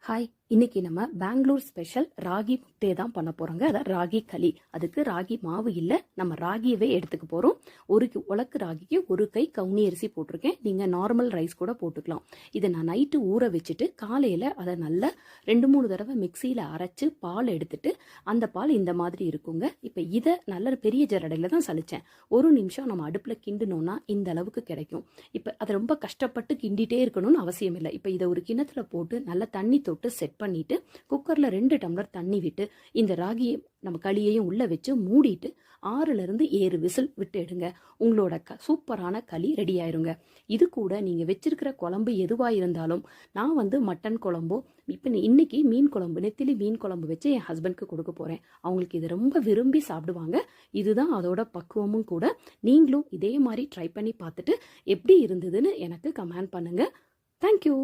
Hi, இன்னைக்கு நம்ம Bangalore special ragi முட்டை தான் பண்ண போறோங்க. அதாவது ராகி களி. அதுக்கு ராகி மாவு இல்லை, நம்ம ராகியவே எடுத்துக்க போறோம். ஒரு உலக்கு ராகிக்கு ஒரு கை கவுனி அரிசி போட்டிருக்கேன். நீங்க நார்மல் ரைஸ் கூட போட்டுக்கலாம். இதை நான் நைட்டு ஊற வச்சுட்டு காலையில அதை நல்லா 2-3 தடவை மிக்சியில அரைச்சு பால் எடுத்துட்டு அந்த பால் இந்த மாதிரி இருக்குங்க. இப்போ இதை நல்ல பெரிய ஜரடையில தான் சலிச்சேன். 1 நிமிஷம் நம்ம அடுப்புல கிண்டணும்னா இந்த அளவுக்கு கிடைக்கும். இப்போ அதை ரொம்ப கஷ்டப்பட்டு கிண்டிட்டே இருக்கணும்னு அவசியம் இல்லை. இப்போ இதை ஒரு கிணத்துல போட்டு நல்லா தண்ணி தொட்டு செட் பண்ணிட்டு குக்கர்ல 2 டம்ளர் தண்ணி விட்டு இந்த ராகியை நம்ம களியையும் உள்ள வச்சு மூடிட்டு 6-7 விசில் விட்டு எடுங்க. உங்களோட சூப்பரான களி ரெடி ஆயிருங்க. இது கூட நீங்க வச்சிருக்கிற குழம்பு எதுவா இருந்தாலும், நான் மட்டன் குழம்போ இப்போ இன்னைக்கு மீன் குழம்பு, நெத்திலி மீன் குழம்பு வச்சு என் ஹஸ்பண்ட்க்கு கொடுக்க போறேன். அவங்களுக்கு இது ரொம்ப விரும்பி சாப்பிடுவாங்க. இதுதான் அதோட பக்குவமும் கூட. நீங்களும் இதே மாதிரி ட்ரை பண்ணி பார்த்துட்டு எப்படி இருந்ததுன்னு எனக்கு கமெண்ட் பண்ணுங்க. தேங்க்யூ.